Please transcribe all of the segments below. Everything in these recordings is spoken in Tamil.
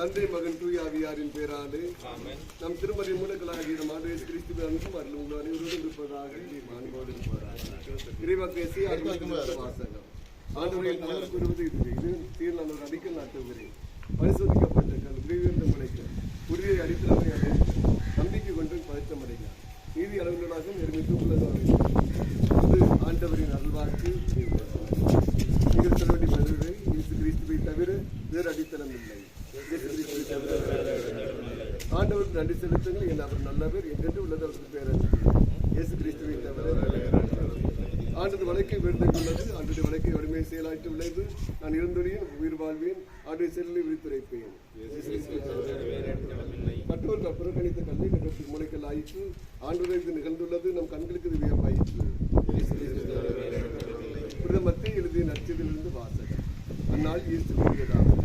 தந்தை மகன் தூய ஆவியாரின் பேராலே நம் திருமறை மூலங்களாகிய நம் ஆண்டவர் இயேசு கிறிஸ்துவின் அன்பும் அருளும் உங்கள் அனைவரோடும் இருப்பதாக அன்போடு இறைவாக்கேசி வாசகம் ஆண்டவரின் தலைவர் கூறுவது இது சீர் நான் ஒரு அடிக்கல் நாட்டுகிறேன். பரிசோதிக்கப்பட்ட கல் உயிர்ந்த முளைக்க உறுதியை அடித்தளமை அடைந்து நம்பிக்கை கொண்டு பதற்றம் அடைகிறார். நீதி அளவுகளாக நிர்மித்துள்ளதாக அது ஆண்டவரின் அருள்வாக்கு. நீங்கள் சொல்ல வேண்டிய பதில்களை இயேசு கிறிஸ்துவை தவிர வேறு அடித்தளம் இல்லை. ஆண்டவருக்கு நன்றி செலுத்துங்கள். என் அவர் நல்லவர் என்றென்று உள்ளது அவருக்கு பேரன்பு. இயேசு கிறிஸ்துவை தவிர ஆண்டது வழக்கை விருந்துள்ளது. ஆண்டுடைய வழக்கை வலிமை செயலாற்றி உள்ளது. நான் இருந்தொழியின் உயிர் வாழ்வேன். ஆண்டுடைய செல்லை விழித்துரைப்பேன். மற்றவர்கள் புறக்கணித்த கல்வி கட்டத்தில் மூளைக்கல் ஆயிற்று. ஆண்டுடைய நிகழ்ந்துள்ளது. நம் கண்களுக்கு இது வியப்பாயிற்று. மத்திய எழுதிய நற்செய்தியிலிருந்து வாசகம். அந்நாள் இயேசு கூறியதாவது,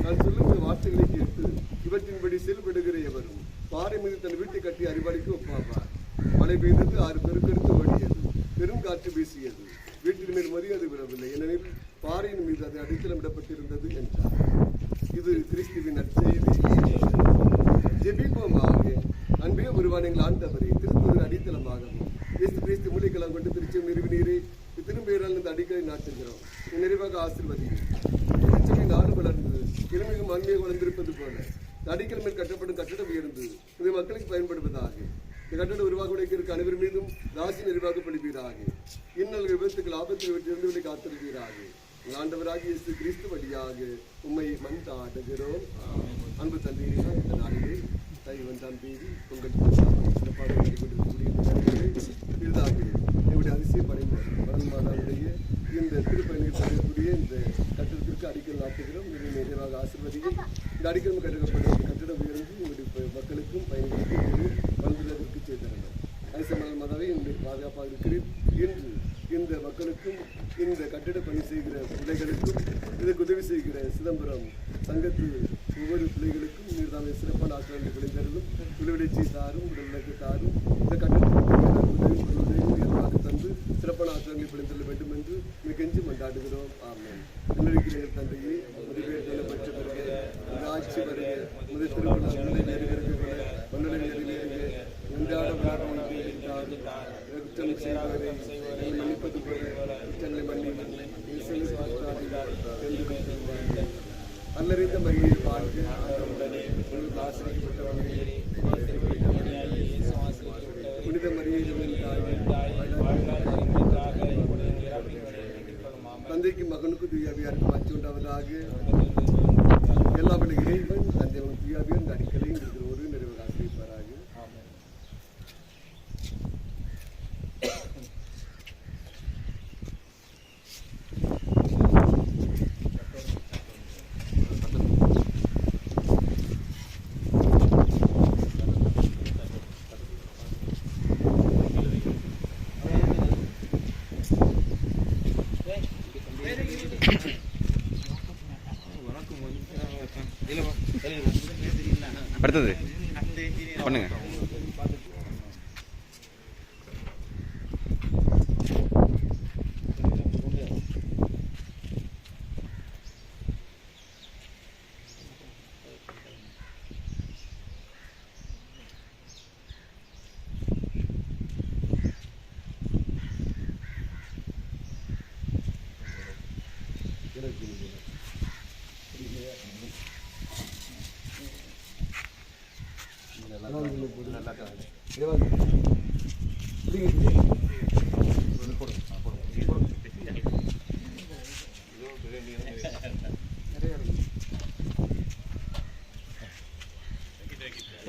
நான் சொல்லும் வார்த்தைகளை கேட்டு இவற்றின்படி செயல்படுகிற எவரும் பாறை மீது தன் வீட்டை கட்டி அறிவாளிக்கு ஒப்பாவார். மழை பெய்தது, 6 பெருக்கெடுத்து ஓடியது, பெரும் காற்று வீசியது, வீட்டின் மேல் மரியாதை விடவில்லை, ஏனெனில் பாறையின் மீது அது அடித்தளமிடப்பட்டிருந்தது என்றார். இது கிறிஸ்துவின் நற்செய்தி. ஜெபிப்போமாக. அன்பே உருவான எங்கள் ஆண்டவரே, கிறிஸ்துவின் அடித்தளமாகவும் இயேசு கிறிஸ்து மூலிகைலாம் கொண்டு திருச்சியம் நிறுவினீரே, திரும்பெயரால் இந்த அடிக்கலை நாட்டுகிறோம். நிறைவாக ஆசீர்வதியும். திருச்சபை நாடு வளர்ந்து இளமையும் ஆன்மீகம் வளர்ந்திருப்பது போல அடிக்கல் மேல் கட்டப்படும் கட்டடம் உயர்ந்து இது மக்களுக்கு பயன்படுவதாக. இந்த கட்டடம் உருவாக உடைக்கிறதுக்கு அனைவர் மீதும் ராசி நிறைவாக படுவீராக. இன்னல் விபத்துக்கள் ஆபத்தில் இருந்து காத்திருவீராக. ஆண்டவராக இயேசு கிறிஸ்து வழியாக உம்மை மன்றாடுகிறோம். அன்பு தந்தையா, இந்த நாளிலே தை1ஆம் தேதி உங்கள் சிறப்பாக என்னுடைய அதிசய படைமாதாவுடைய இந்த திருப்பயணிகள் செய்யக்கூடிய இந்த கட்டிடத்திற்கு அடிக்கல் நாட்டுகிறோம். நிறைவாக ஆசீர்வதிகள். இந்த அடிக்கல் கட்டப்பட்ட கட்டிடம் உயர்ந்து உங்களுடைய மக்களுக்கும் பயணிகளுக்கும் பங்குதற்கு செய்திருந்தோம். ஐசமலர் மாதாவை என்னுடைய பாதுகாப்பாக இருக்கிறேன். இன்று இந்த மக்களுக்கும் இந்த கட்டிட பணி செய்கிற பிள்ளைகளுக்கும் இதற்கு உதவி செய்கிற சிதம்பரம் சங்கத்து ஒவ்வொரு பிள்ளைகளுக்கும் நீர்தாமே சிறப்பான ஆசிரியர்கள் விளைந்தர்களும் விளைவிடை தாரும் உடல்நலக்கு தாரும் இந்த கட்டடத்திற்கு தந்து சிறப்பான ஆசிரியர்கள் விளைந்தள்ள வேண்டும் என்று மிகஞ்சி கொண்டாடுகிறோம். ஆமென். நல்லிருக்கிறீர்கள் தந்தையே, முதலில் பெற்ற பிறகு ஆட்சி வருக, முதல் திருமண நேருகிறது போல மன்னரை நேருக உண்டாட மன்னிப்பது போல குற்றங்களை மன்னிப்பது அல்லறிந்த மகிழ் வாழ்க. புனித மரியாதை தந்தைக்கு மகனுக்கு தூயாவியாருக்கு மாற்றி உண்டாவதாக. எல்லா இறைவன் தந்தை தூயாவியார் இந்த அடிக்கலையும் இருக்கிற ஒரு நிறைவாக ஆசிரியப்பாராக. அடுத்தது பண்ணுங்க.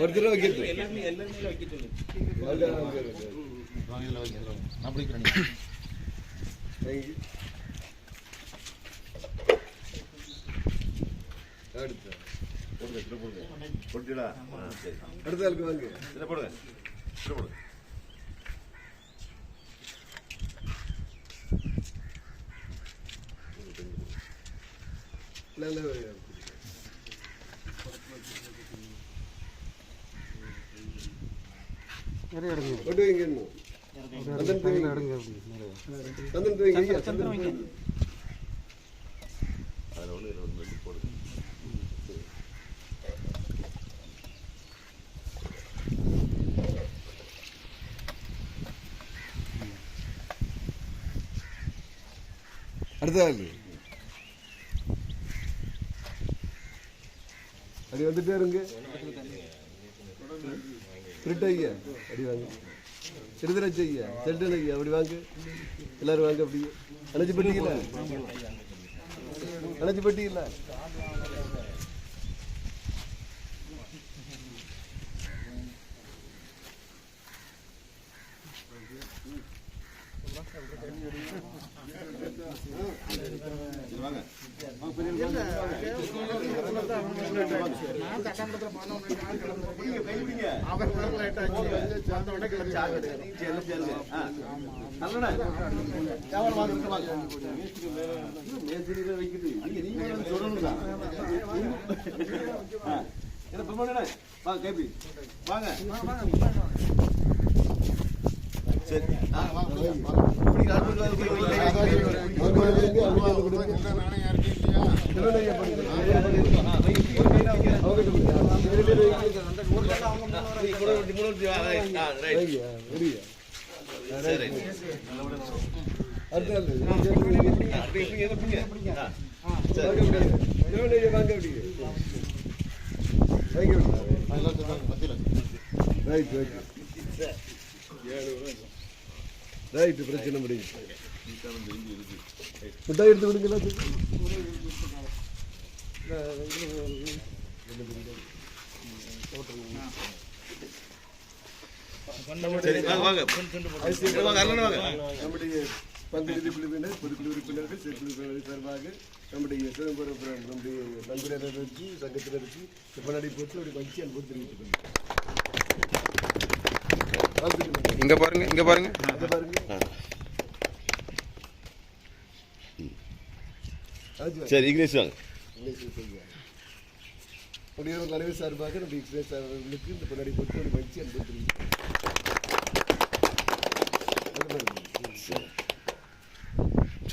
ஒரு தடவை வைக்கிறது அடுத்த ஆளுக்கு வாங்க போடுங்க. கொண்டு வைங்க. அடுத்த ஆள் அப்படி வந்துட்டே இருங்க. பிரிட் ஐயா அப்படி வாங்க. சிறுதராஜ் ஐயா, செல்டன் ஐயா அப்படி வாங்க. எல்லாரும் வாங்க. அப்படியே அணைச்சி பட்டியல அணைச்சி பட்டியல ரைட். பிரச்சனை முடியும். மிட்டாய் எடுத்து விடுங்களா? நம்முடைய பங்குநிதி குழுவினர், பொதுக்குழு உறுப்பினர்கள், செயற்குழு சார்பாக நம்முடைய சிதம்பரம் நம்முடைய பங்குதாரர்களுக்கு சங்கத்தினருக்கு முன்னாடி போட்டு அப்படி வச்சு அனுபவம் தெரிவித்துக் இங்க பாருங்க, இங்க பாருங்க. சரி, இங்கிலீஷ் வாங்க. முடியாத தலைவர் சார்பாக நம்முடைய இங்கிலீஷ் அவர்களுக்கு இந்த முன்னாடி போட்டு அப்படி வச்சு அனுபவம் தெரிவித்துக்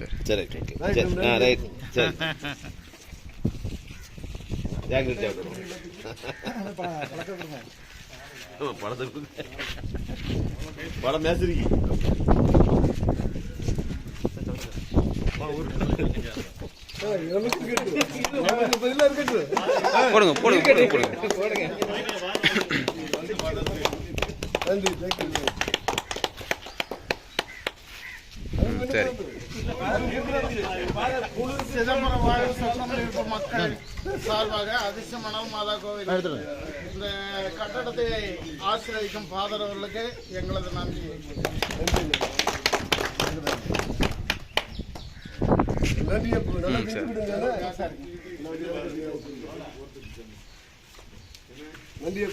சரி, ரைட். சரி, படம் மேசிரிக்கு போடுங்க போடுங்க போடுங்க. நன்றி. தேங்க்யூ. சரி. சிதம்பரம் வாழ் சொந்தம் இருக்கும் மக்கள் சார்பாக அதிர்ஷ்டமணம் மாதா கோவில் இந்த கட்டடத்தை ஆசீர்வதிக்கும் ஃபாதர் அவர்களுக்கு எங்களது நன்றி. நன்றி.